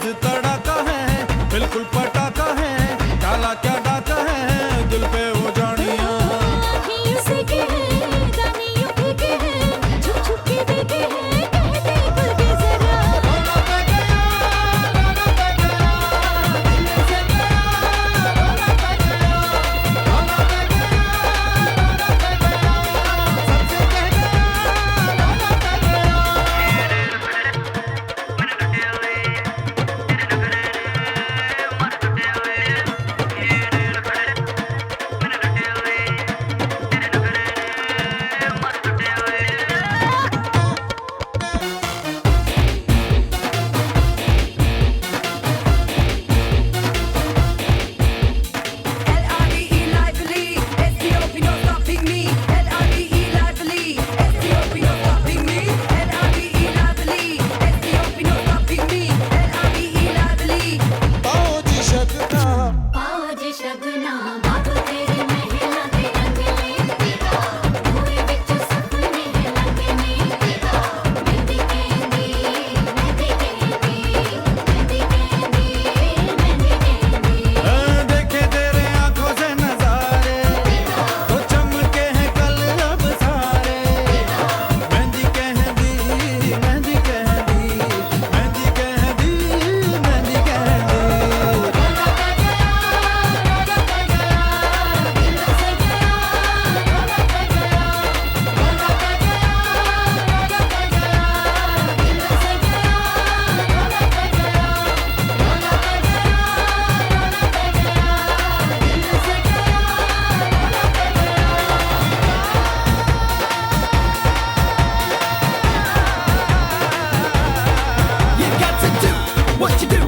तेज तड़ाका है, बिल्कुल पटाखा है, डाला क्या डाका है दिल पे वो जानिया। आँखें उसे के हैं, दाने यूं फेंके हैं, छुप छुप के देखे हैं, कहते खुल के जरा। रोना पे गया, रोना पे गया, दिल से गया, रोना पे गया, रोना पे गया, रोना पे गया, सबसे कह गया, रोना पे गया। L-I-V-E lively, S-T-O-P no stopping me. L-I-V-E lively, S-T-O-P no stopping me. L-I-V-E lively, S-T-O-P no stopping me. L-I-V-E lively. पाओ जी शगना, पाओ जी शगना, बाबू तेरे महला दे रंगले, धुए विच सपने लगने, मेहंदी कहंदी, मेहंदी कहंदी, मेहंदी कहंदी, मेहंदी कहंदी। देखे तेरे आंखों से नजारे, तो चमके हैं कल अब सारे। मेहंदी कहंदी, मेहंदी कहंदी, मेहंदी कहंदी, मेहंदी कहंदी। रोना पे गया, रोना पे गया, दिल से गया, रोना पे गया, रोना पे गया, रोना पे गया, दिल से गया, रोना पे गया, रोना पे गया, रोना पे गया, दिल से गया, You got to do what you do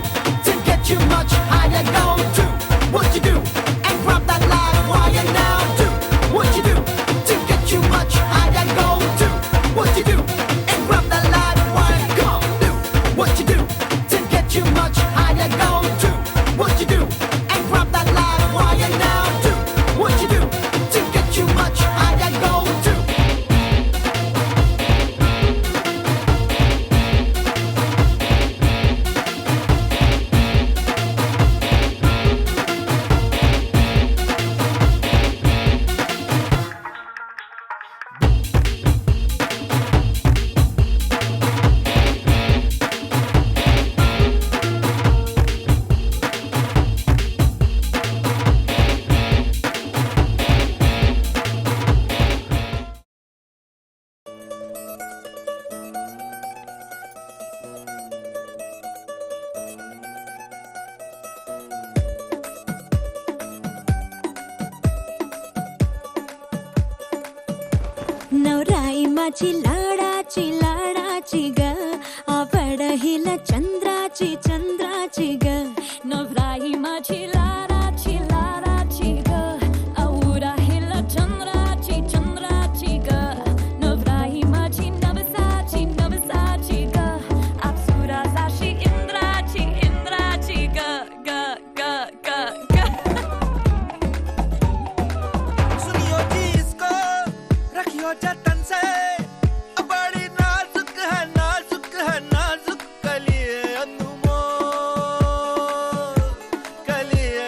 to get you much higher. Go do what you do and grab that line while you now do what you do to get you much higher. Go do what you do and grab that line while you go do what you do to get you much higher. Go do what you do and grab that line while you now do what you do to get you much higher. Go do. नवराई माझी लाडाची ग, आवडहिला चंद्राची ग. नवराई माझी लाडाची ग, आवडहिला चंद्राची ग. नवराई माझी नवसाची ग, अप्सरासाशी इंद्राची ग ग ग ग ग. सुनियो जी इसको, रखियो जतन से, बड़ी नाजुक है, नाजुक है, नाजुक कलिए अनमोल, कलिए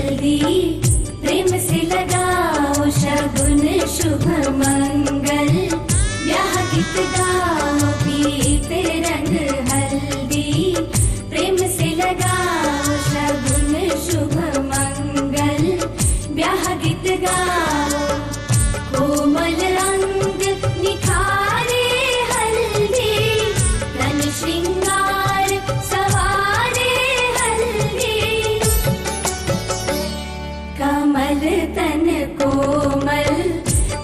हल्दी प्रेम से लगाओ शगुन शुभ मंगल ब्याह गीत गाओ पीते रंग हल्दी प्रेम से लगाओ शगुन शुभ मंगल ब्याह गीत गाओ कोमल अंग निखारे हल्दी तन श्रृंगार सवारे हल्दी कमल तन कोमल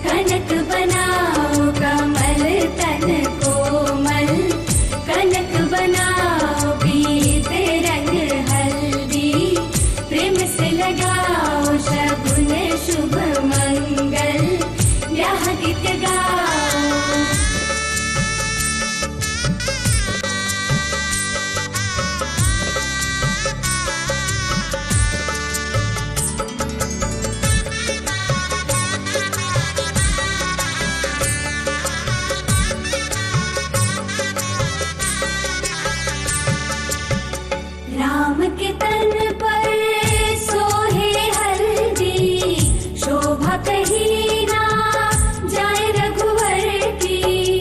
कनक बनाओ कमल तन कोमल कनक बनाओ पीते रंग हल्दी प्रेम से लगाओ शगुन शुभ मंगल ब्याह गीत गाओ राम के तन पर सोहे हल्दी शोभा कहीं ना जाए रघुवर की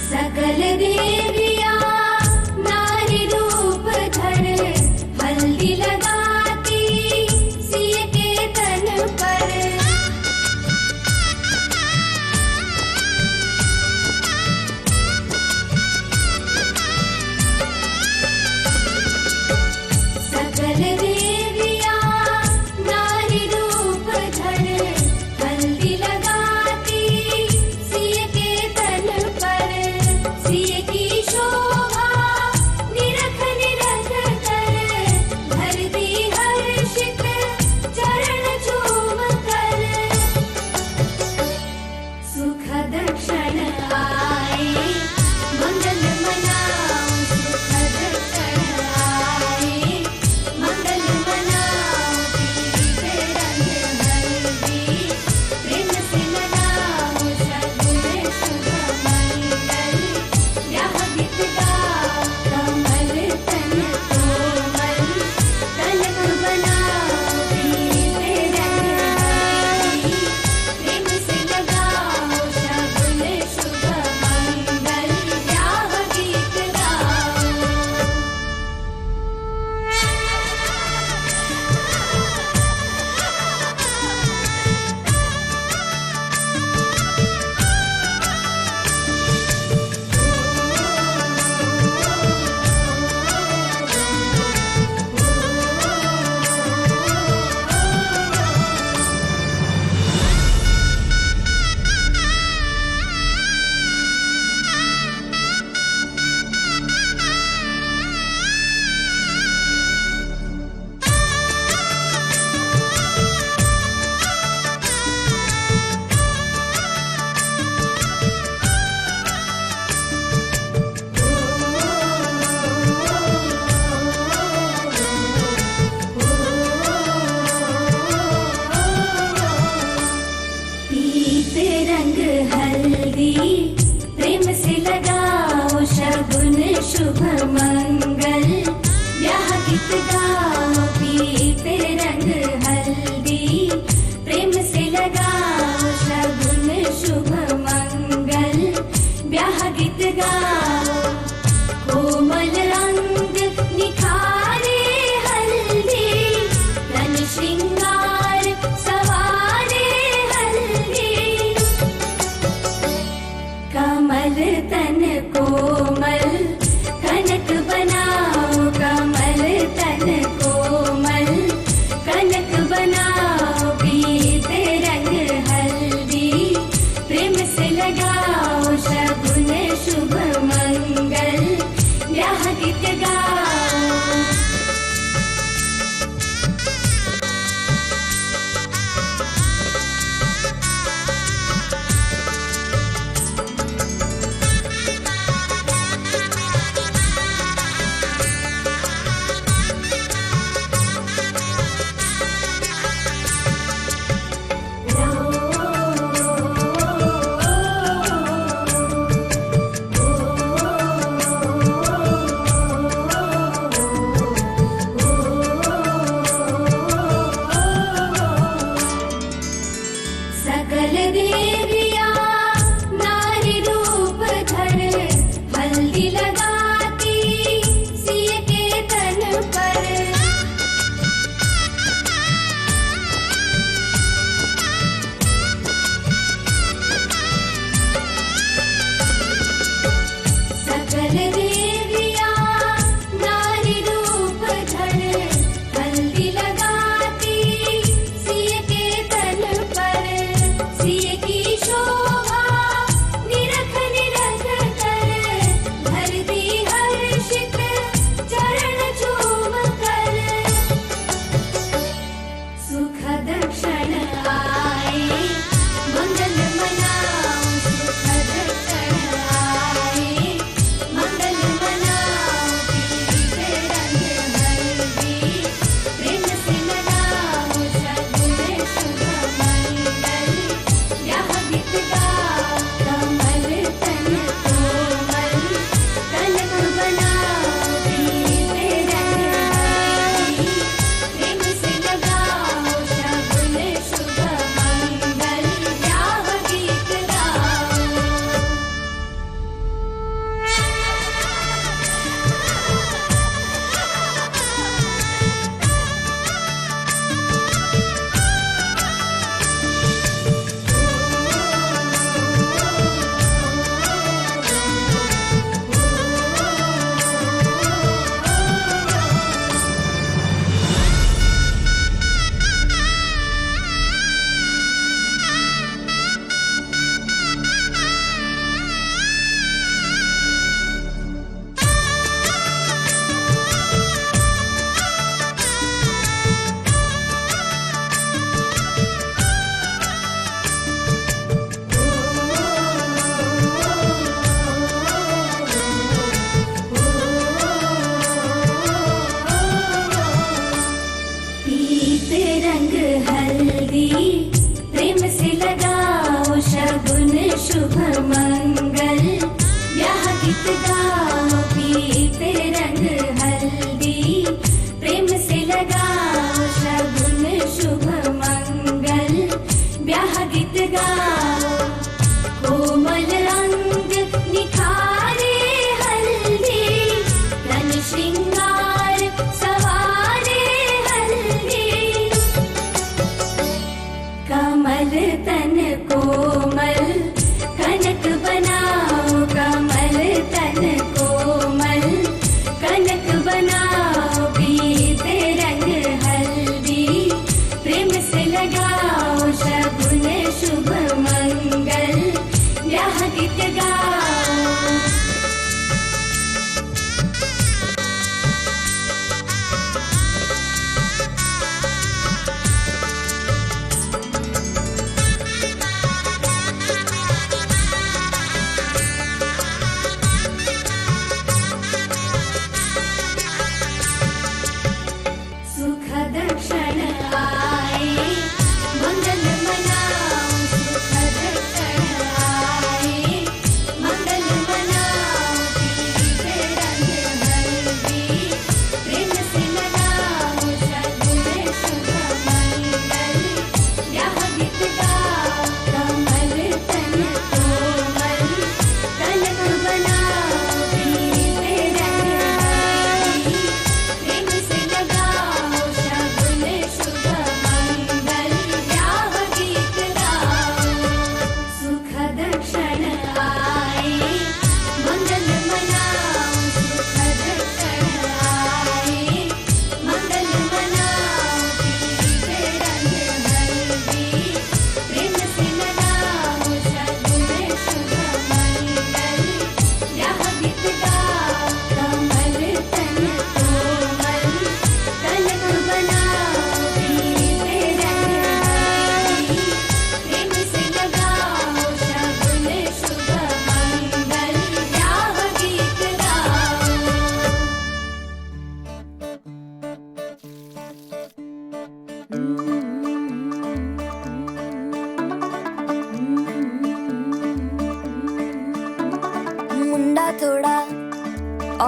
सकल देविया नारी रूप धर हल्दी लगाती सिय के तन पर सकल देविया नारी रूप धर हल्दी लगाती सिय के तन पर सिय की शोभा निरख निरख कर धरती हर्षित चरण चूम कर सुखद क्षण आए मंगल मनाओ सुखद क्षण आए मंगल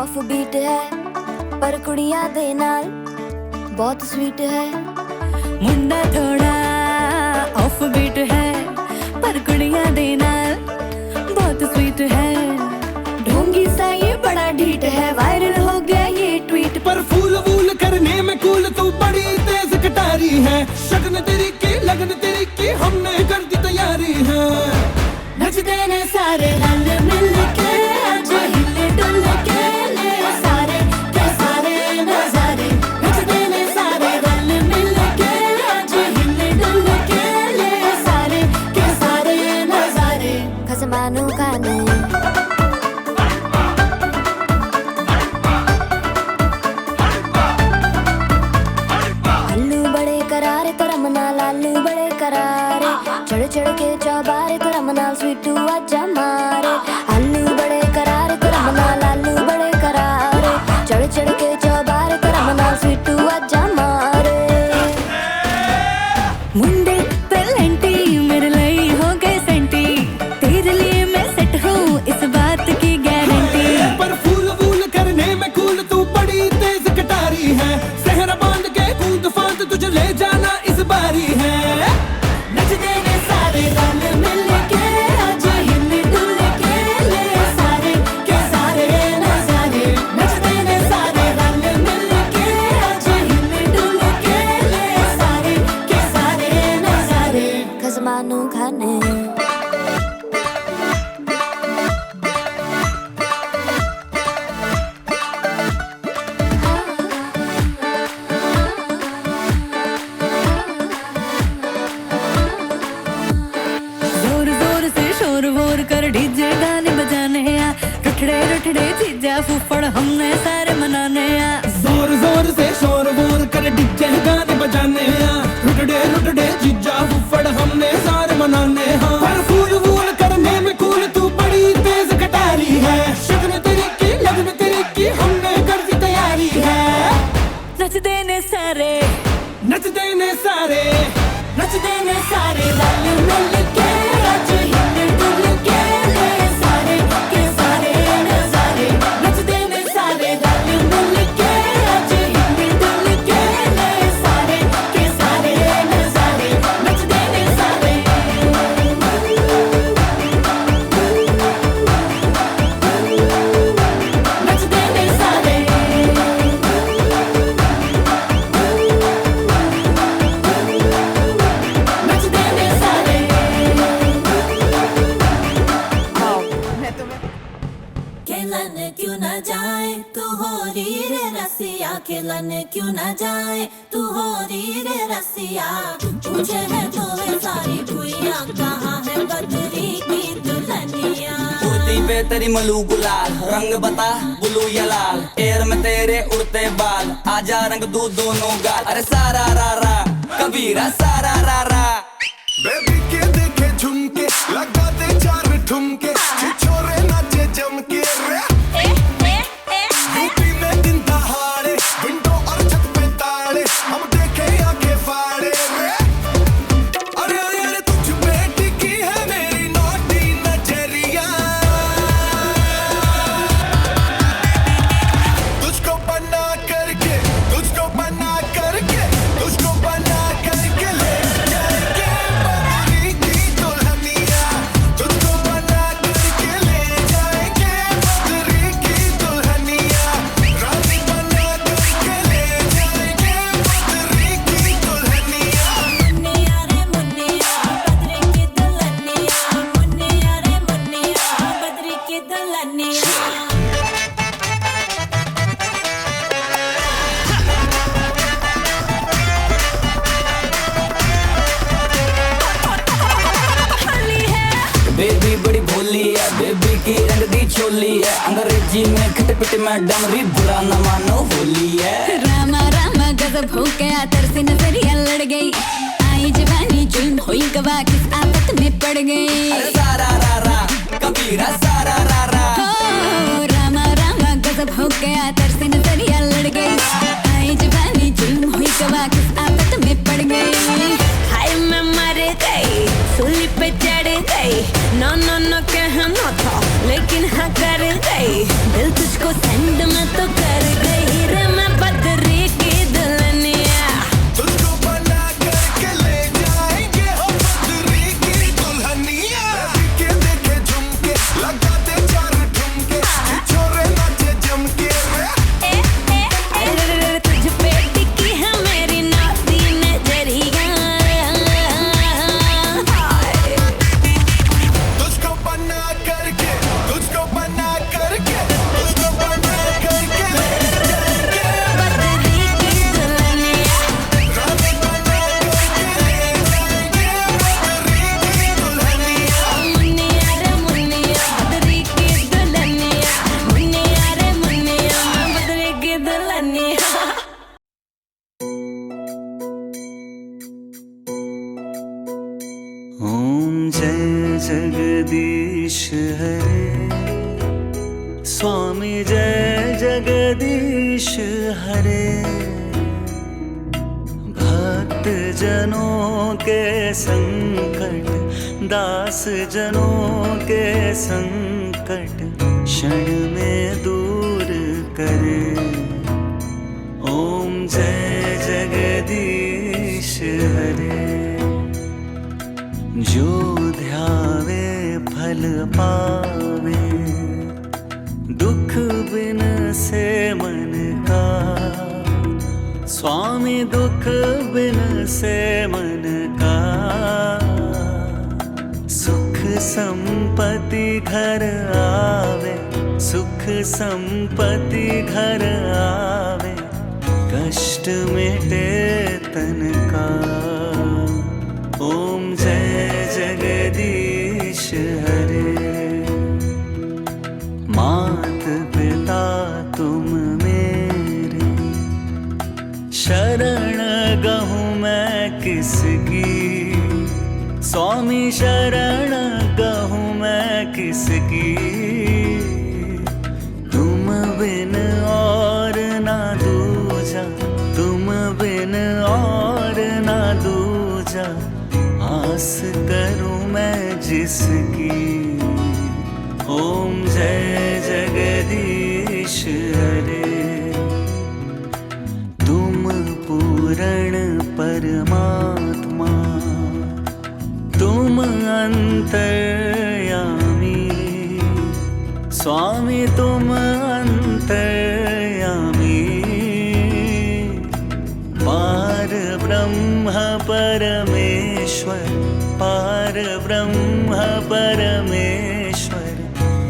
ऑफ बीट है पर कुड़ियां दे नाल बहुत स्वीट है। मुंडा थोड़ा ऑफ बीट है पर कुड़ियां दे नाल बहुत स्वीट है। ढोंगी सा ये बड़ा ढीठ है, वायरल हो गया ये ट्वीट। पर फूल वूल करने में कूल तू बड़ी तेज कटारी है। शगन तेरी की लगन तेरी की हमने कर दी तैयारी है। नचते ने सारे रंग मिल के आज हिले डुल के ले सारे के सारे नजारे। नचते ने सारे रंग मिल के आज हिले डुल के ले सारे के सारे नजारे। खसमानू खाने आलू बड़े करारे तो रमना लालू बड़े करारे। चढ़ चढ़ के चौबारे तो रमना स्वीटू आजा मारे। आलू बड़े करारे तो रमना लालू बड़े करारे। चढ़ चढ़ के चौबारे तो रमना स्वीटू आजा मारे। मुंडे पेलेंटी मेरे लिए हो गए सेंटी, तेरे लिए मैं सेट हूँ इस बात की गारंटी। पर फूल वूल करने में कूल तू बड़ी तेज कटारी है। सहरा बांध के कूद फांद तुझे ले जाना इस बारी है। नचते ने सारे रंग मिल के आज हिले डुल के ले सारे के सारे नजारे। नचते ने सारे रंग मिल के आज हिले डुल के ले सारे के सारे नजारे। खसमानू खाने जोर जोर से शोर वोर कर डीजे गाने बजाने आ। रुठड़े रुठड़े जीजा फूफड़ हमने सारे मनाने आ। जोर जोर से शोर वोर कर डीजे गाने बजाने हैं। रुटड़े रुटड़े जीजा फुफड़ हमने सारे मनाने हैं। पर फूल वूल करने में कूल तू बड़ी तेज कटारी है। शगन तेरी की लगन तेरी की हमने कर दी तैयारी है। नचते ने सारे नचते ने सारे नचते ने सारे रंग मिल के आज हिले डुल के ले सारे के सारे नजारे। नचते ने सारे रंग मिल के आज हिले डुल के ले सारे के सारे नजारे। नचते ने सारे नचते ने सारे नचते ने सारे। खेलन क्यों न जाए तू हो री रे रसिया। खेलन क्यों न जाए तू हो री रे रसिया। पूछे है तो वे सारी कुइया कहाँ है बदरी की दुल्हनिया। कुर्ती पे तेरी मलू गुलाल, रंग बता ब्लू या लाल। एयर में तेरे उड़ते बाल, आजा रंग दू दोनों गाल। अरे सारा रा रा कबीरा सारा रा रा। बेबी के देखे झुमके लगा दे चार ठुमके। छिछोरे नाचे जम के रे। यूपी में दिन दहाड़े विंडो और छत पे ताड़े। हम देखे आंखें फाड़े रे। अरे अरे अरे तुझ पे टिकी है मेरी नौटी नजरिया। तुझको बना करके तुझको बना करके तुझको बना करके ले जाएंगे बदरी की दुल्हनिया। तुझको बना करके ले जाएंगे बदरी की दुल्हनिया। रानी बना करके ले जाएंगे बदरी की दुल्हनिया। मुन्निया रे मुन्निया बदरी की दुल्हनिया। मुन्निया रे मुन्निया बदरी की दुल्हनिया। बेबी बड़ी भोली है, बेबी की रंग दी चोली है। अंग्रेजी में खट पिट में डमरी, बुरा न मानो होली है। रामा रामा गजब हो गया, तरसी नजरिया लड़ गई। आई जवानी जुल्म हुई गवा, किस आफत में पड़ गई। अरे सारा रा रा कबीरा सारा रा रा। ओ रामा रामा गजब हो गया, तरसी नजरिया लड़ गई। आई जवानी जुल्म हुई गवा, किस आफत में पड़ गई। हाय मैं मर गई, सूली पे चढ़ गई। नो नो नो कहना था लेकिन हाँ कर गई। दिल तुझको सेंड में जय जगदीश हरे, स्वामी जय जगदीश हरे। भक्त जनों के संकट, दास जनों के संकट क्षण में दूर करे। ओम जय जगदीश हरे। जो ध्यावे फल पावे, दुख बिन से मन का। स्वामी दुख बिन से मन का। सुख संपत्ति घर आवे, सुख संपत्ति घर आवे, कष्ट मिटे तन का। ओम जय जगदीश हरे। मात पिता तुम मेरे, शरण गहूँ मैं किसकी। स्वामी शरण गहूँ मैं किसकी। तुम बिन और ना दूजा, तुम बिन और ना दूजा, आस करूं मैं जिसकी। ओम जय जगदीश हरे। तुम पूर्ण परमात्मा, तुम अंतर्यामी। स्वामी तुम अंतर्यामी। पार ब्रह्म परमेश्वर, पार ब्रह्म परमेश्वर,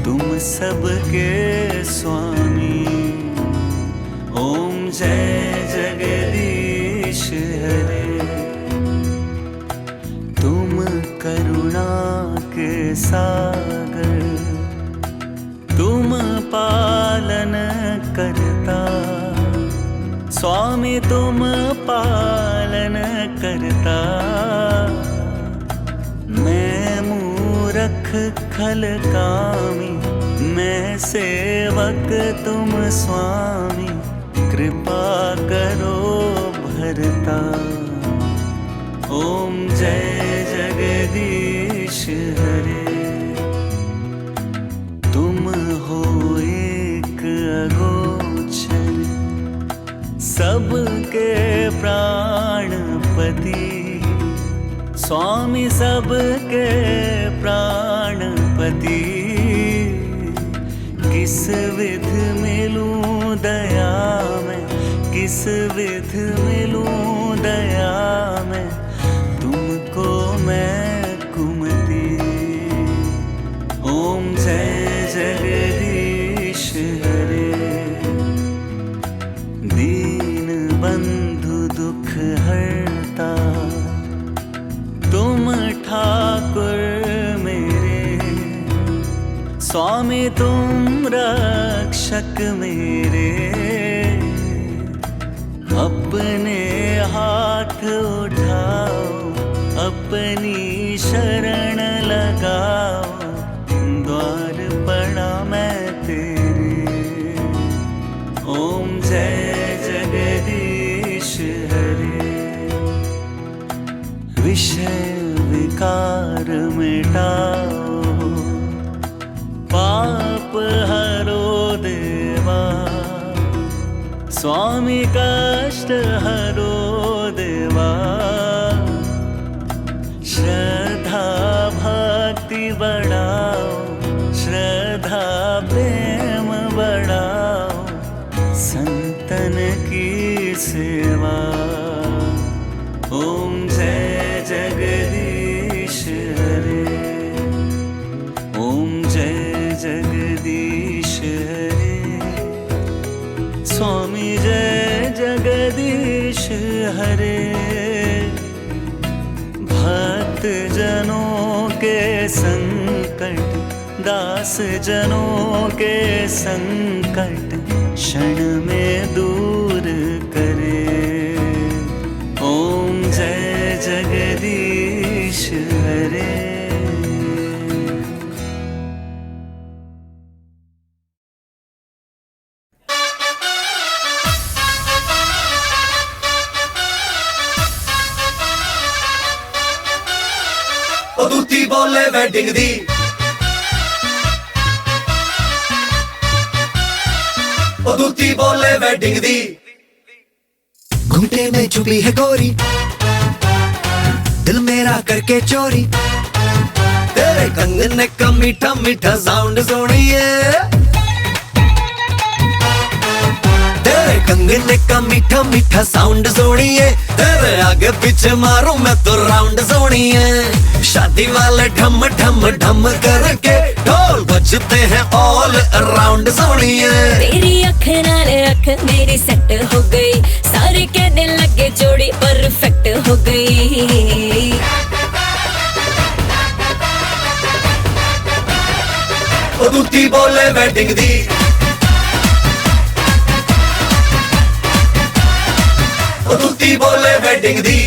तुम सबके स्वामी। ओम जय जगदीश हरे। तुम करुणा के सागर, तुम पालन करता। स्वामी तुम पालन करता। मैं मूरख खल कामी, मैं सेवक तुम स्वामी। कृपा करो भरता। ओम जय जगदीश हरे। तुम हो एक अगोचर, सबके प्राणपति। स्वामी सबके प्राणपति। किस विध मिलूं दया में, किस विध मिलूं दया में, तुमको मैं कुमति। ओम जय जगदीश हरे। दीन बंधु दुख हरता, तुम ठाकुर मेरे। स्वामी तुम रक्षक मेरे। अपने हाथ उठाओ, अपनी शरण लगाओ। द्वार पड़ा मैं तेरे। ओम जय जगदीश हरे। विषय विकार मिटाओ, पाप हरो देवा। स्वामी कष्ट हरो देवा। श्रद्धा भक्ति बढ़ाओ, श्रद्धा प्रेम बढ़ाओ। संतन की सेवा। ओम जय जगदीश हरे। ओम जय जगदीश हरे। स्वामी जय जगदीश हरे। भक्त जनों के संकट, दास जनों के संकट क्षण में दूर करे। ओम जय जगदीश हरे। ओ दूती बोले वेडिंग दी ओ दूती बोले वेडिंग दी घूंटे में छुपी है गोरी दिल मेरा करके चोरी तेरे कंगने का मीठा मीठा साउंड सुनिए तेरे कंगने का मीठा मीठा साउंड सुनिए तेरे आगे पीछे मारूं मैं तो राउंड सुनिए शादी वाले ढम ढम ढम करके ढोल बजते हैं ऑल अराउंड सुनिए तेरी अख नाल अख मेरी सेट हो गई सारे कहने लगे जोड़ी परफेक्ट हो गई ओ दूती बोले वेडिंग दी ओ दूती बोले वेडिंग दी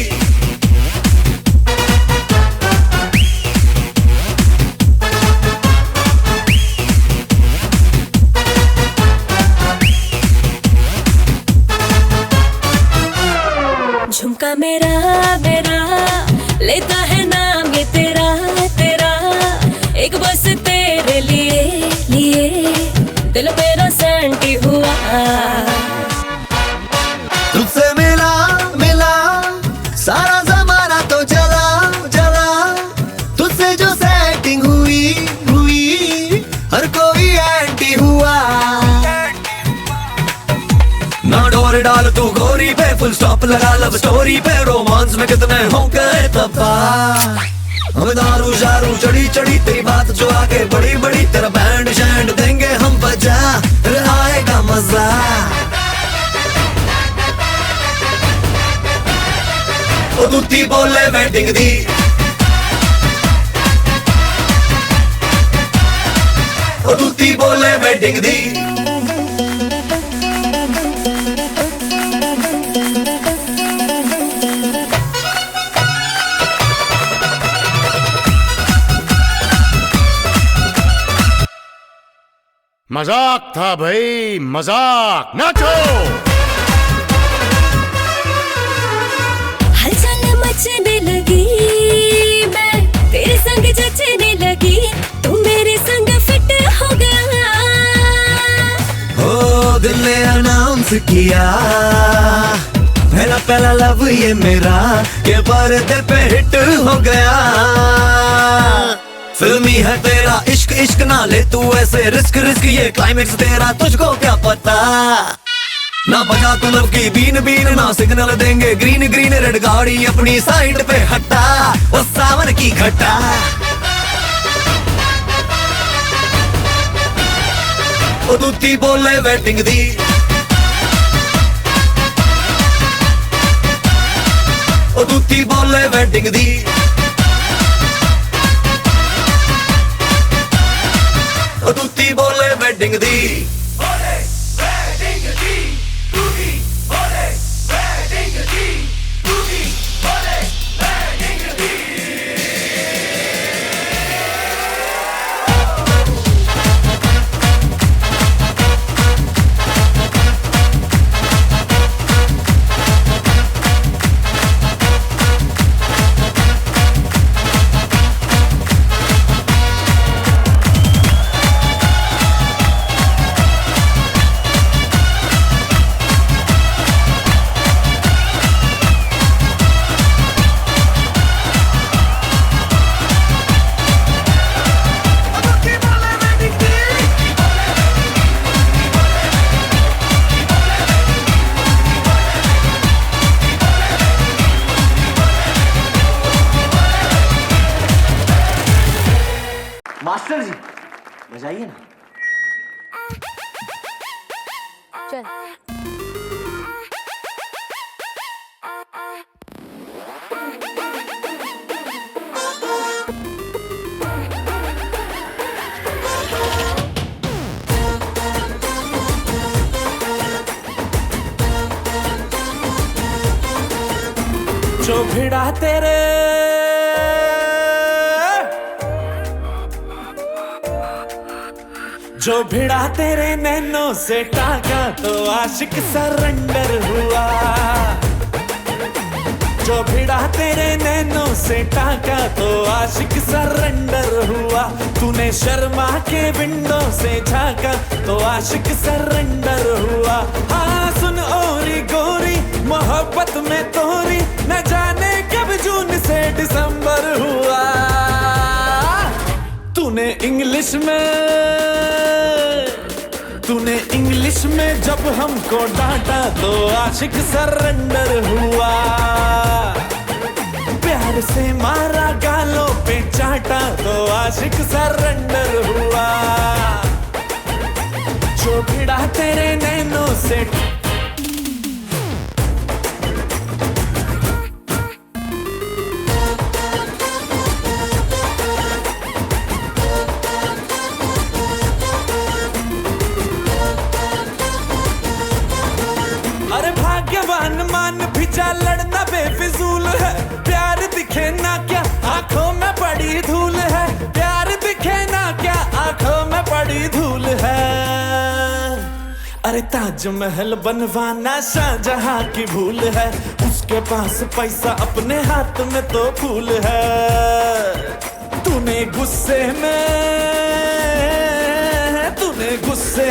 झुमका मेरा मेरा लेता है नाम ये तेरा तेरा एक बस तेरे लिए दिल मेरा सैंटी हुआ तुझसे मिला मिला सारा जमाना तो जला जला तुझसे जो सेटिंग हुई हुई हर कोई एंटी हुआ ना डोर डाल तू गोरी पे फुल स्टॉप लगा लव स्टोरी पे रोमांस में कितने हो गए तबाह हमें दारू शारू चढ़ी चढ़ी तेरी बात जो आगे बड़ी बड़ी तेरा बैंड शैंड देंगे हम बजा फिर आएगा मजा ओ दूती बोले वेडिंग दी ओ दूती बोले वेडिंग दी मजाक था भाई मजाक नाचो हलचल मचने लगी मैं तेरे संग जचने लगी तू मेरे संग फिट हो गया ओ दिल ने अनाउंस किया पहला पहला लव ये मेरा के पर्दे पे हिट हो गया फिल्मी है तेरा इश्क इश्क ना ले तू ऐसे रिस्क रिस्क ये क्लाइमेक्स तेरा तुझको क्या पता ना बजा तू लव की बीन बीन ना सिग्नल देंगे ग्रीन ग्रीन रेड गाड़ी अपनी साइड पे हटा वो सावन की घटा ओ दूती बोले वेडिंग दी ओ दूती बोले वेडिंग दी ओ दूती बोले वेडिंग दी मास्टर जी बजाइए ना चल जो भिड़ा तेरे जो भिड़ा तेरे नैनों से टाका तो आशिक सरेंडर हुआ जो भिड़ा तेरे नैनों से टाका तो आशिक सरेंडर हुआ। तूने शर्मा के विंडो से झांका तो आशिक सरेंडर हुआ। हाँ सुन ओरी गोरी मोहब्बत में तोरी न जाने कब जून से दिसंबर हुआ। तूने इंग्लिश में जब हमको डांटा तो आशिक सरेंडर हुआ। प्यार से मारा गालों पे चाटा तो आशिक सरेंडर हुआ। जो भिड़ा तेरे नैनों से भाग्यवान मान भिजा लड़ना बेफिजूल है। प्यार दिखे ना क्या आंखों में पड़ी धूल है। प्यार दिखे ना क्या आंखों में पड़ी धूल है। अरे ताजमहल बनवाना शाहजहां की भूल है। उसके पास पैसा अपने हाथ में तो फूल है। तूने गुस्से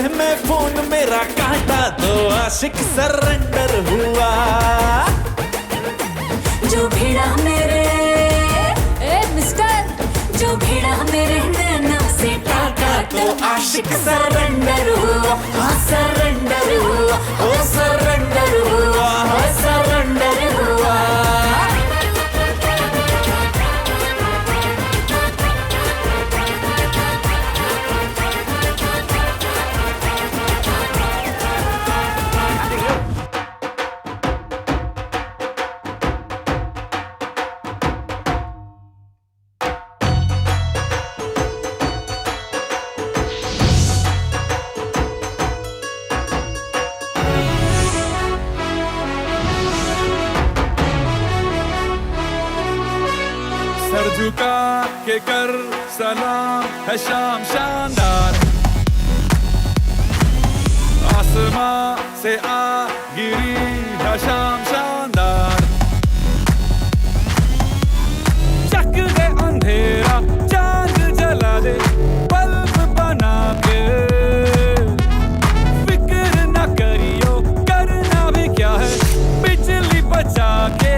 में फोन मेरा काटा तो आशिक सरेंडर हुआ। जो भिड़ा मेरे मिस्टर, जो भिड़ा मेरे नैना से टाका तो आशिक सरेंडर हुआ। सरेंडर हुआ, सरेंडर हुआ, सरेंडर हुआ। सर झुका के कर सलाम है शाम शानदार। आसमां से आ गिरी है शाम शानदार। चक दे अंधेरा चांद जला दे बल्ब बना के। फिक्र न करियो करना भी क्या है बिजली बचा के।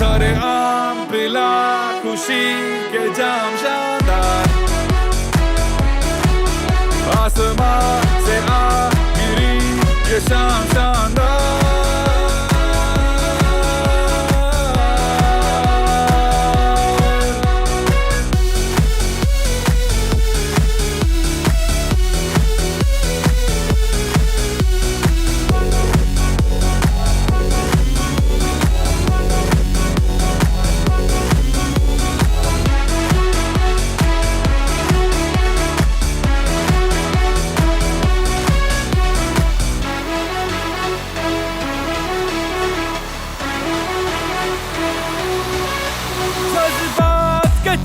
सारे आम पिला खुशी के जाम शानदार। आसमां से आ गिरी ये शाम शानदार।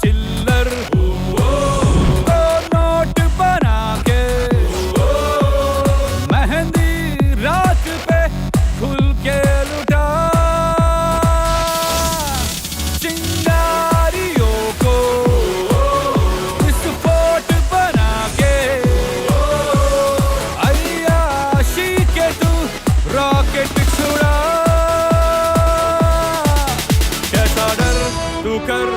चिल्लर तो नोट बना के। मेहंदी रात पे खुल के लुटा। चिंगारियों को विस्फोट बना के। अय्याशी के तू रॉकेट छुड़ा। कैसा डर तू कर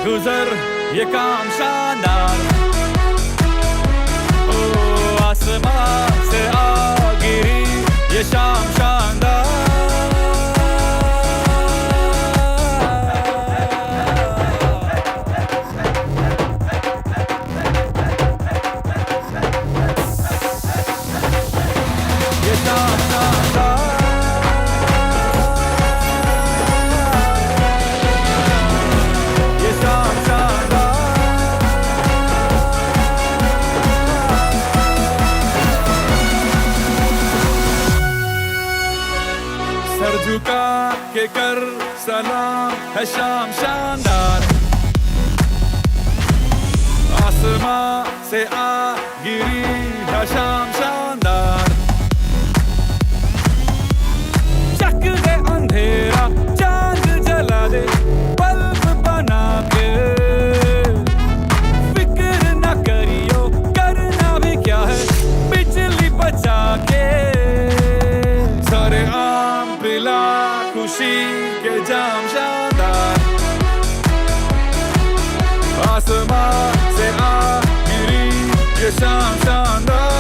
गुजर ये काम शानदार। ओ आसमां से आ गिरी ये शाम शानदार। ये शाम शानदार। सर झुका के कर सलाम है शाम शानदार। आसमां से आ गिरी है शाम शानदार। चक दे अंधेरा खुशी के जाम शानदार आसमां से आ गिरी ये शाम शानदार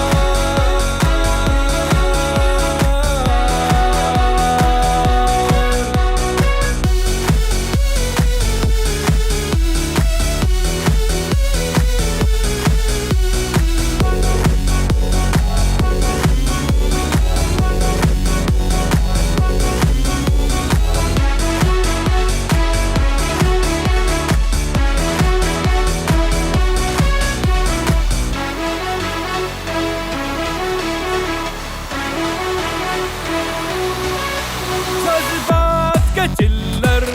जज्बात के चिल्लर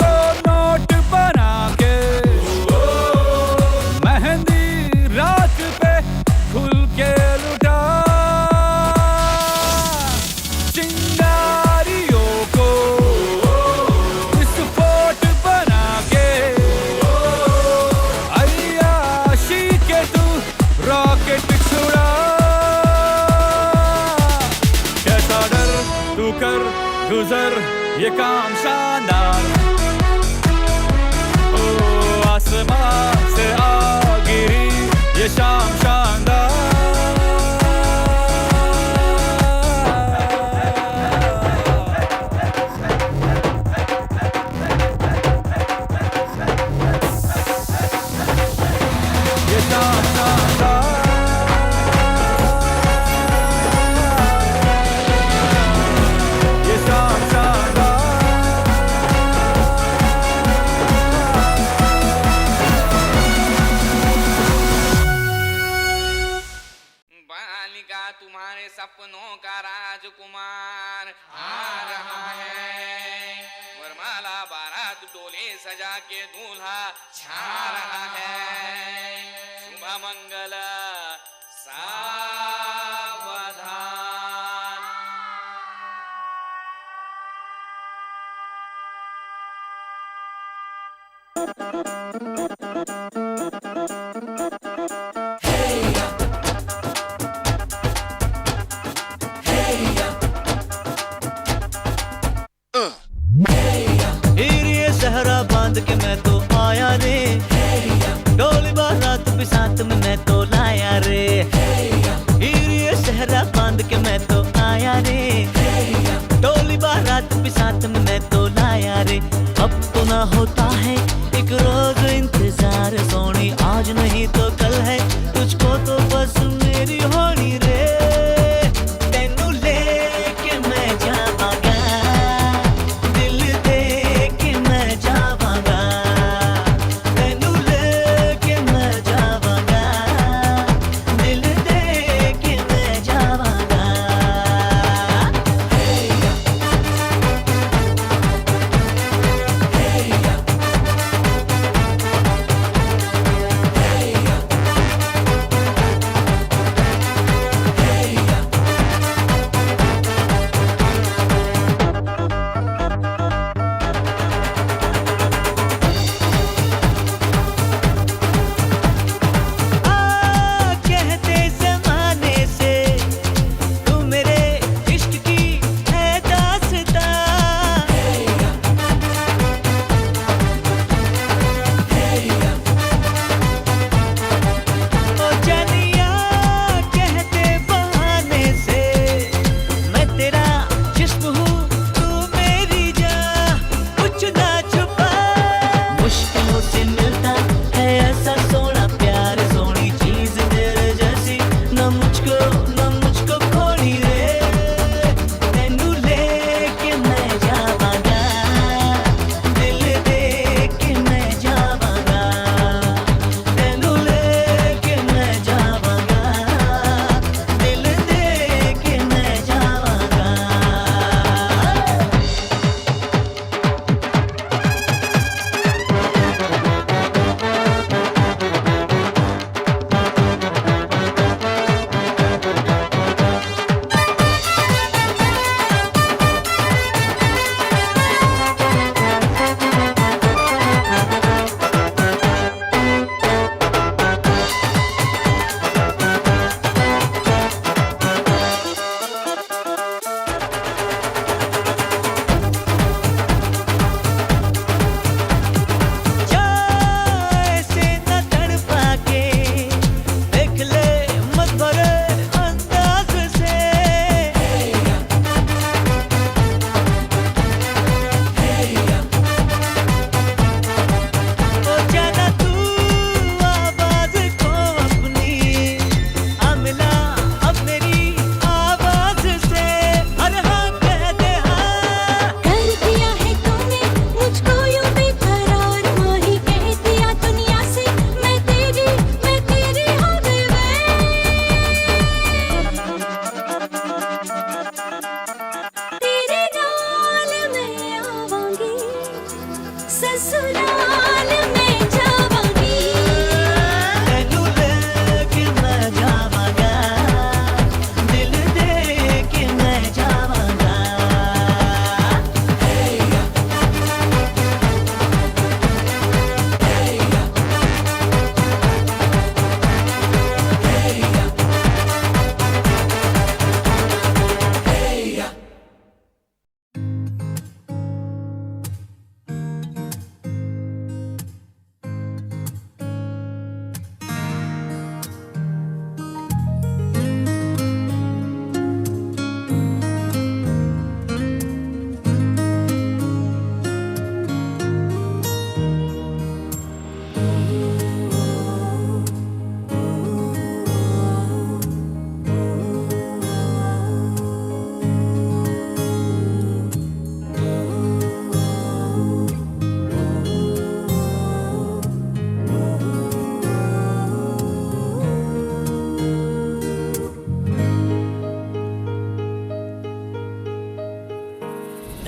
तो नोट बना के मेहंदी रात पे खुल के लुटा चिंगारियों को विस्फोट बना के अय्याशी के तू रॉकेट छुड़ा कैसा डर तू कर गुजर ये काम शानदार ओ आसमां से आ गिरी ये शाम शानदार ये शाम शानदार ये शाम शानदार बालिका तुम्हारे सपनों का राजकुमार आ रहा है वरमाला बारात डोले सजा के दूल्हा छा रहा है शुभ मंगल सावधान ये सहरा बांध के मैं तो आया रे डोली बारात भी साथ में मैं तो लाया रे ये सहरा बांध के मैं तो आया रे डोली बारात भी साथ में मैं तो लाया रे अब तो ना होता है एक रोज इंतजार सोनी आज नहीं तो कल है तुझको तो बस मेरी होनी रे तेनू लेके मैं जावांगा दिल दे के मैं जावांगा तेनू लेके मैं जावांगा दिल दे के मैं जावांगा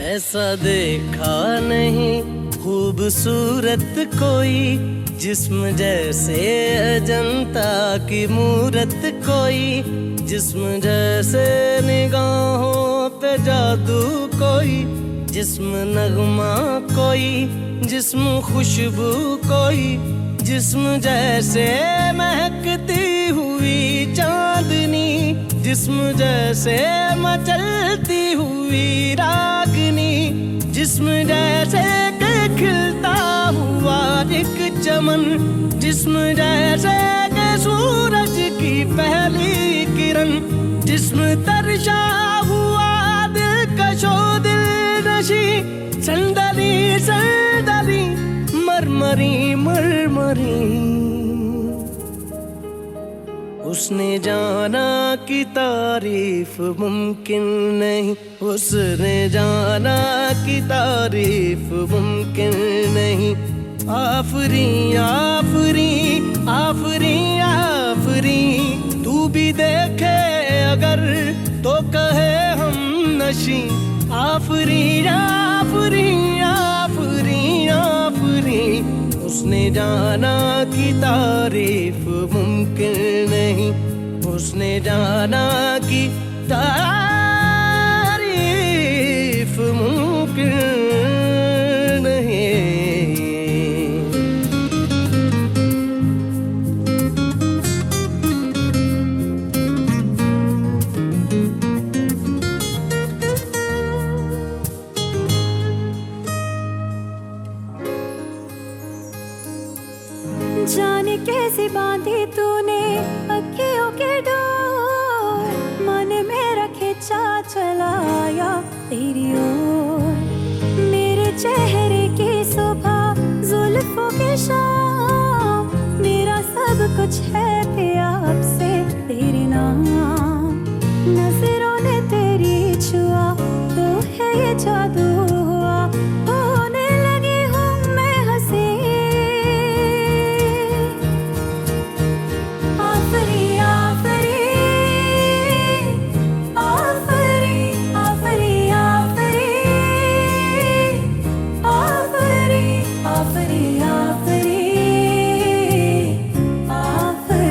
ऐसा देखा नहीं खूबसूरत कोई, जिस्म जैसे अजंता की मूरत कोई, जिस्म जैसे निगाहों पे जादू कोई, जिस्म नगमा कोई, जिस्म खुशबू कोई, जिस्म जैसे महकती हुई चांदनी, जिस्म जैसे मचलती हुई रागनी, जिस्म जैसे के खिलता हुआ एक चमन, जिस्म जैसे के सूरज की पहली किरण, जिस्म तरशा हुआ दिलकशो दिल नशी, संदली संदली मरमरी मरमरी। उसने जाना कि तारीफ मुमकिन नहीं, उसने जाना कि तारीफ मुमकिन नहीं। आफरी आफरी आफरी आफरी, तू भी देखे अगर तो कहे हम नशी। आफरी आफरी आफरी आफरी, उसने जाना कि तारीफ मुमकिन नहीं, उसने जाना कि तारीफ मुमकिन नहीं। जाने कैसे बांधी तूने अखियों के डोर, मन मेरा खिंचा चलाया तेरी ओर। मेरे चेहरे की सुबह जुल्फों की शाम, मेरा सब कुछ है पिया अब से तेरे नाम। नजरों ने तेरी छुआ तो है ये जादू हुआ, होने लगी हूँ मैं हंसी। आफरी आफरी आफरी आफरी आफरी आफरी आफरी आफरी आफरी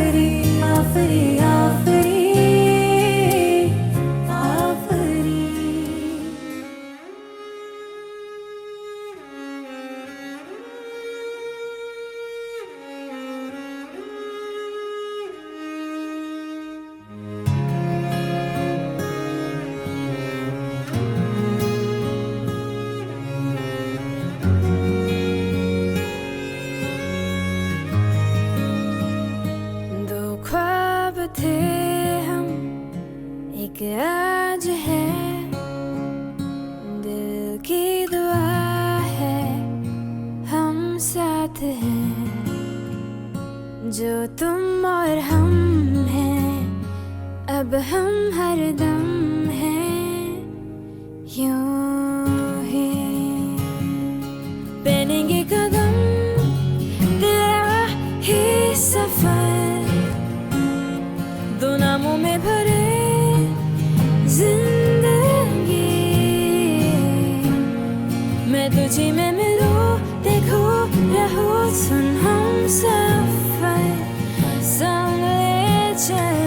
आफरी आफरी आफरी। दो ख्वाब थे हम, एक आज है, दिल की दुआ है हम साथ हैं। जो तुम और हम हैं, अब हम हरदम हैं यूं ही। पहनेंगे कदम तेरा ही सफर, दो नामों में भरे जिंदगी। मैं तुझी में मिलूं, देखो रहो सुन हम सफर संग ले चल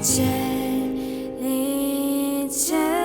चले चल।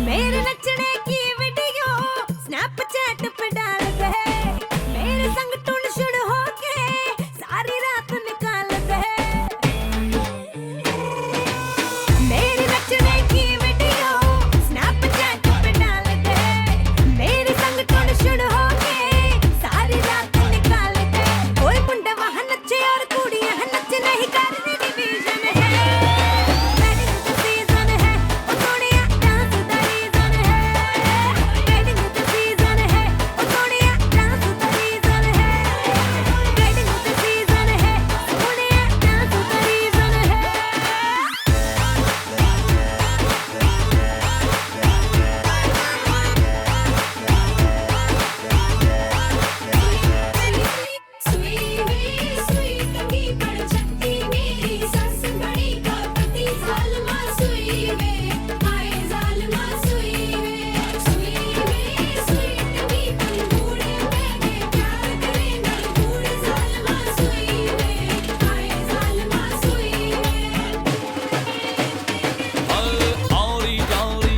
मेरे नचने की वीडियो स्नैपचैट पे डाल दे, मेरे संग टुन शुड़ होके सारी रात निकाल दे। मेरे नचने की वीडियो स्नैपचैट पे डाल दे, मेरे संग टुन शुड़ होके सारी रात निकाल दे। कोई मुंडा वहाँ नचे और कुड़ियाँ नचे नहीं करनी डिवीजन है। वेडिंग द सीजन है, ओ सोनिया डांस द रीजन है। वेडिंग द सीजन है, ओ सोनिया डांस द रीजन है। वेडिंग द सीजन है, सोनिया डांस द रीजन है। ਔਰੀ ਜਾਰੀ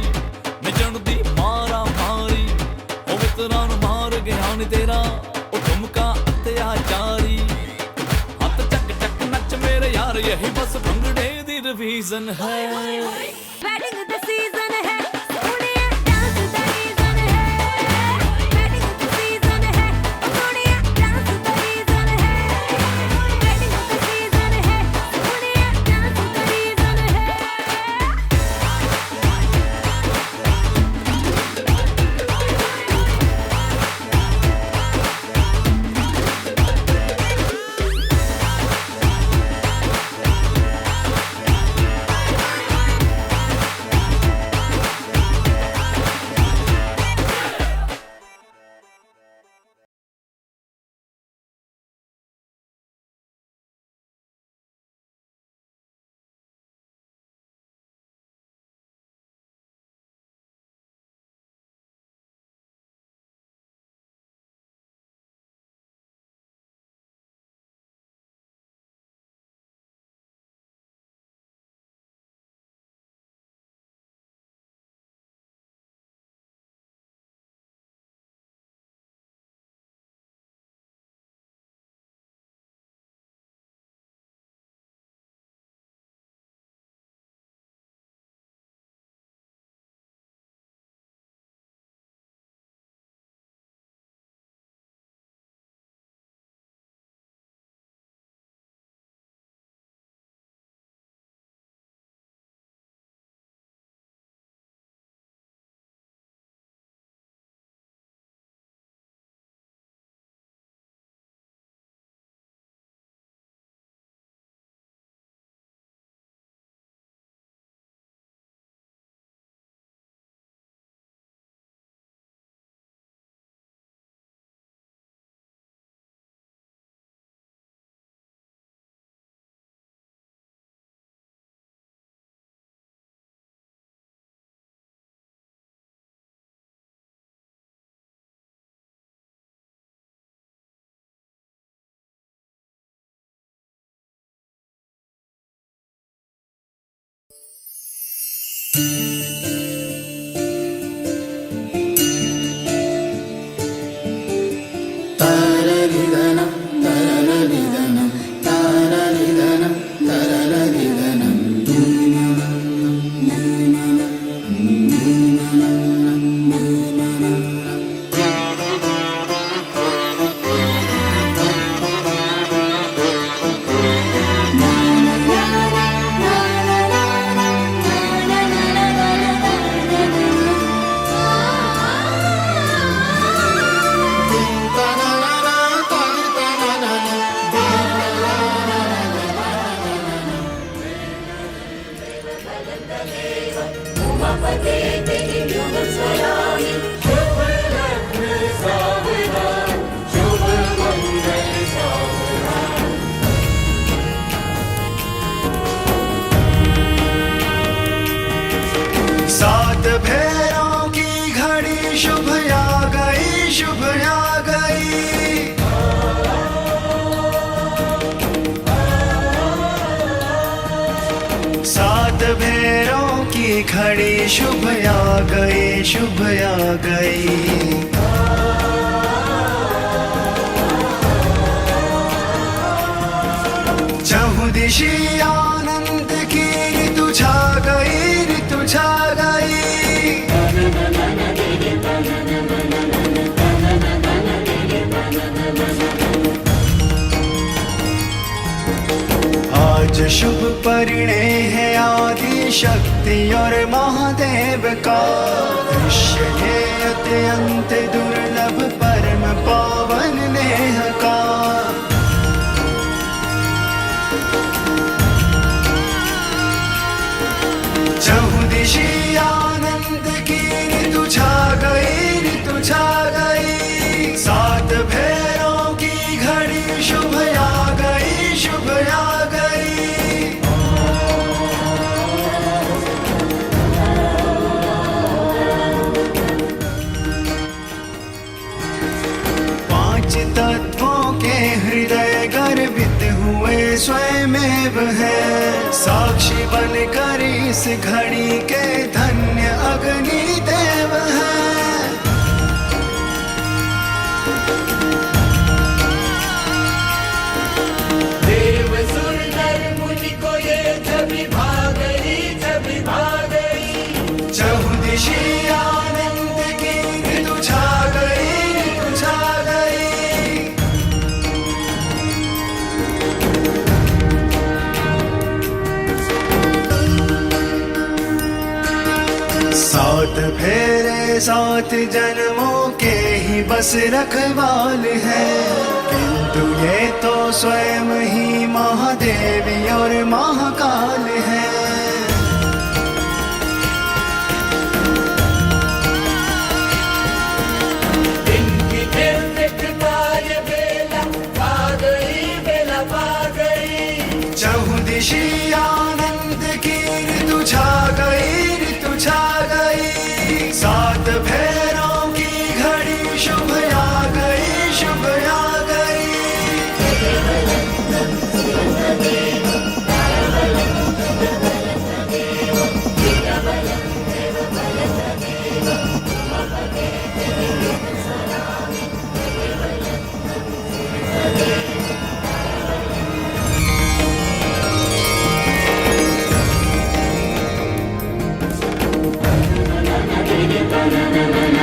ਮੈਂ ਜਣਦੀ ਮਾਰਾ ਮਾਰੀ ਉਹ ਮਿੱਤਰਾਂ ਨੂੰ ਮਾਰ ਗਿਆ ਨੀ ਤੇਰਾ ਉਹ ਠੁਮਕਾ ਅਤਿਆਚਾਰੀ ਹੱਥ ਚੱਕ ਚੱਕ ਨੱਚ ਮੇਰੇ ਯਾਰ ਯਹੀ ਬਸ ਭੰਗੜੇ ਦੀ ਰਿਵੀਜ਼ਨ ਹੈ। वेडिंग द सीजन है, सोनिया डांस द रीजन है। वेडिंग द सीजन है, सोनिया डांस द रीजन है। वेडिंग द सीजन है, सोनिया डांस द रीजन है। घड़ी शुभ आ गई, शुभ आ गई। चहुँ दिशि आनंद की ऋतु छा गई, ऋतु छा गई। आज शुभ परिणय है आदि शक्ति और महादेव का, दृश्य ये अत्यंत दुर्लभ परम पावन नेह का। चहुँ दिशि आनंद की ऋतु छा गई, ऋतु छा गई। सात फेरों की घड़ी शुभ आ गई, शुभ आ गई। पांच तत्वों के हृदय गर्भित हुए स्वयमेव है, साक्षी बनकर इस घड़ी के धन्य अग्नि देव है। देव सुर नर मुनि को ये छवि भा गई, छवि भा गई। चहुँ दिशि आनंद की ऋतु छा गई, ऋतु छा गई। सात फेरे सात जन्मों के ही बस रखवाल है, किंतु ये तो स्वयं ही महादेवी और महाकाल है। इनकी दिव्यता ये बेला पा गई, बेला पा गई। चहुँ दिशि आनंद की ऋतु छा गई, ऋतु छा गई। सात फेरों की घड़ी शुभ आ गई, शुभ आ गई। na na na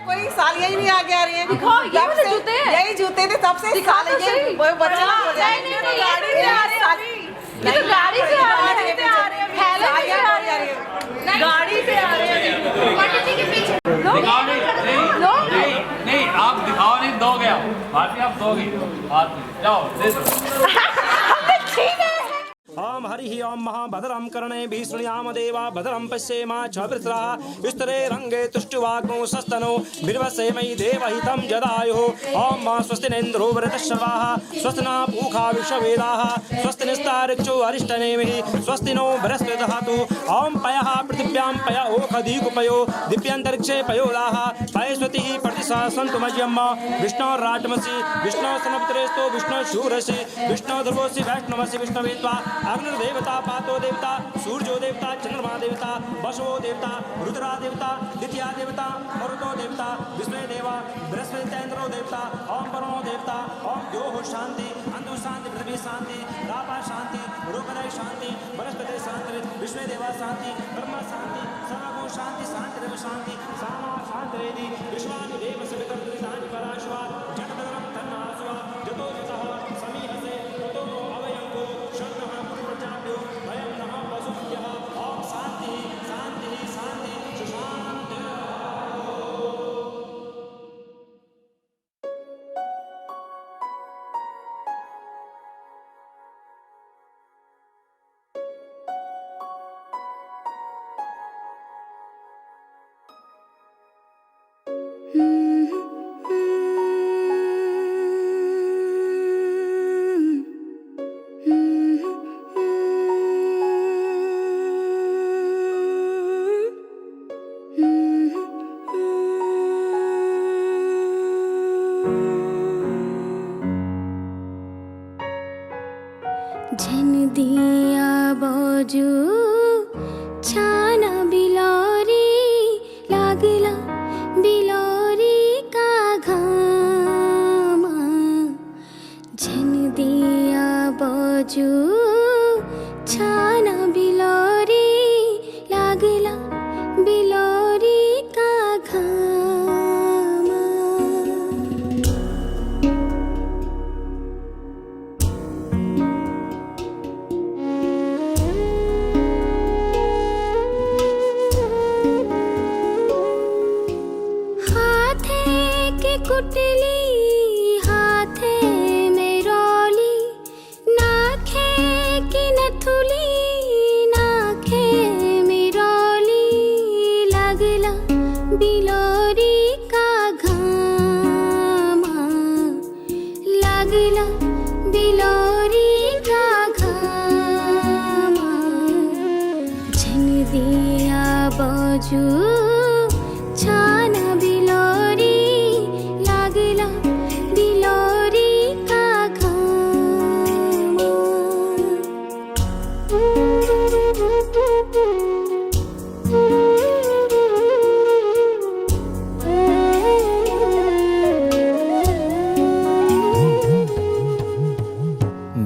कोई सालियां ही नहीं आगे आ रही हैं। दिखाओ, ये वाले तब से- जूते हैं। यही जूते थे तब से दिखा तो साले सही। ये वो बच्चा हाँ, हो जाए। नहीं, नहीं, गाड़ी से आ रहे हैं अभी। ये तो गाड़ी से आ रहे हैं, थैले में से आ रहे हैं। गाड़ी से आ रहे हैं। पंडित जी के पीछे लो। नहीं आप दिखाओ नहीं दोगे आप बाकी आप दोगे आप जाओ दे दो ठीक है। ओम हरि ओम महाभद्रम कर्णे भी श्रृणुयाम देवा भद्रम पश्येमा छवृत्रः स्तरे रंगे तुष्टुवाग्नो सस्तनो बिर्वसे मयि देवहितं जदायुः ओम मा स्वस्ति नेन्द्रो वृतश्रवाः स्वस्ति न पूषा विश्ववेदाः स्वस्ति निस्तारिक्षो अरिष्टनेमिः स्वस्ति नो बृहस्पतिर्दधातु ओम पयः पृथिव्यां पय ओखदीकुपयो दिव्यान्तरिक्षे पयोदाः पयस्वतिः प्रतिशा सन्तु मह्यम् विष्णोर्राटमसि विष्णोस्तनपत्रेस्तो विष्णुशूरसि विष्णुध्रुवोऽसि वैष्णवसि विष्णुवेत्वा अग्निर्देवता पातो देवता सूर्यो देवता चंद्रमा देवता वसवो देवता रुद्रा देवता द्वितीया देवता मरुतो देवता विष्णु देवा बृहस्पतिन्द्रो देवता ओम परमो देवता ओम द्योः शांति अंधु शांति पृथ्वी शांति रापा शांति रोगदय शांति वनस्पति शांति विष्णु देवा शांति ब्रह्मा शांति सर्वगो शांति शांति देव शांति सामा शांति विश्वानि देव सवितर्तानि पराश्वा जगदरम तन्नासुवा जतो जतः समीहसे ततो अवयंगो शरणः प्रजाभ्यो वयं नमः वसुभ्यः ओम शांति शांति शांति सुशांति। झन दिया बाजू छाना बिलोरी लागला बिलोरी का घामा झन दिया बाजू छाना बिलोरी लागला बिलोरी का घामा कुटली हाथे में रोली नाखे की नथुली नाखे में रोली लगला बिलोरी का घामा लगला बिलोरी का घामा झन दिया बाजू छाना बिलोरी लागला बिलोरी का घामा।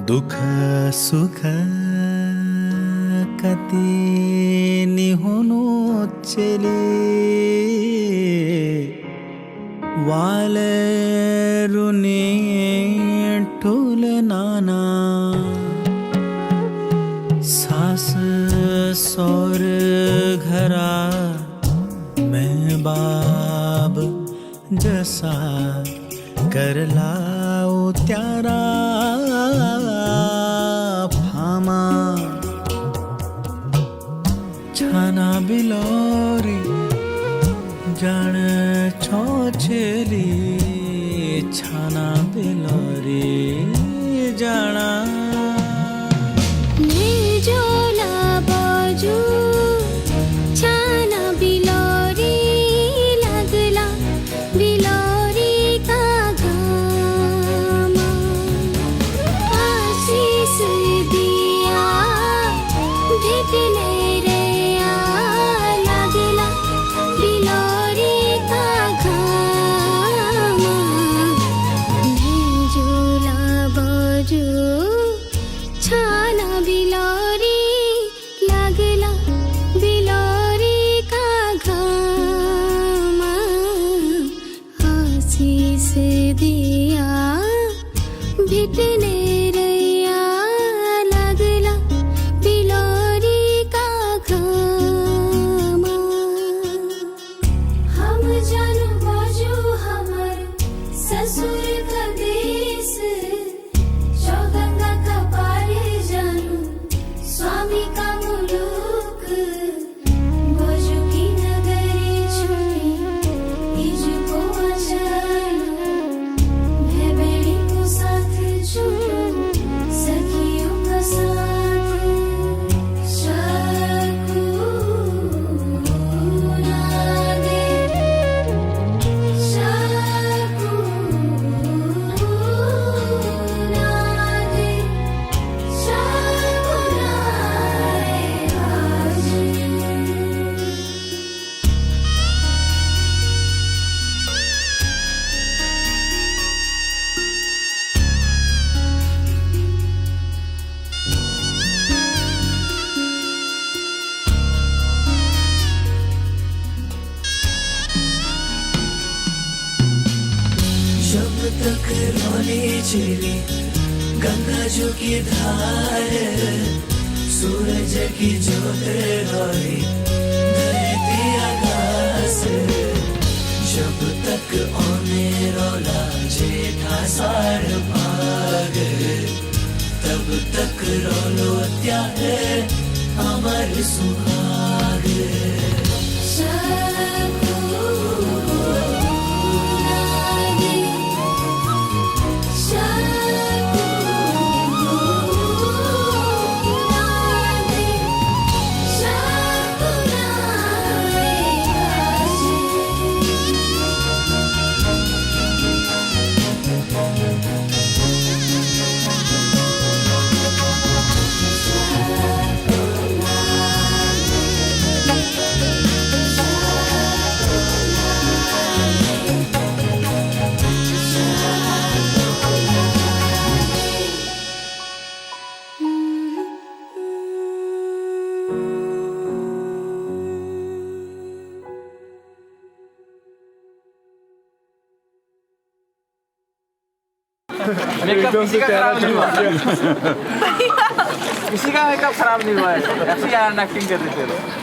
दुख सुख कति निहुनु चले वाले रुने ठुल नाना सास सौर घरा मैं बाब जसा कर लाओ त्यारा फामा छाना बिलोरी जान छो छेली छाना बिलोरी जाना निर्जला बाजू छाना बिलोरी लगला बिलोरी का घामा। आशीष दिया भेटले रे लगला बिलोरी का घामा। निर्जला बाजू तक रोने चली गंगा जो की धार सूरज की ज्योत रोली धरती आकाश जब तक ओने रोला जेठा सार भाग तब तक रोलो त्याग अमर सुहाग मेकअप किसी का खराब नहीं हुआ किसी का मेकअप खराब नहीं हुआ है ऐसी यार एक्टिंग कर रहे थे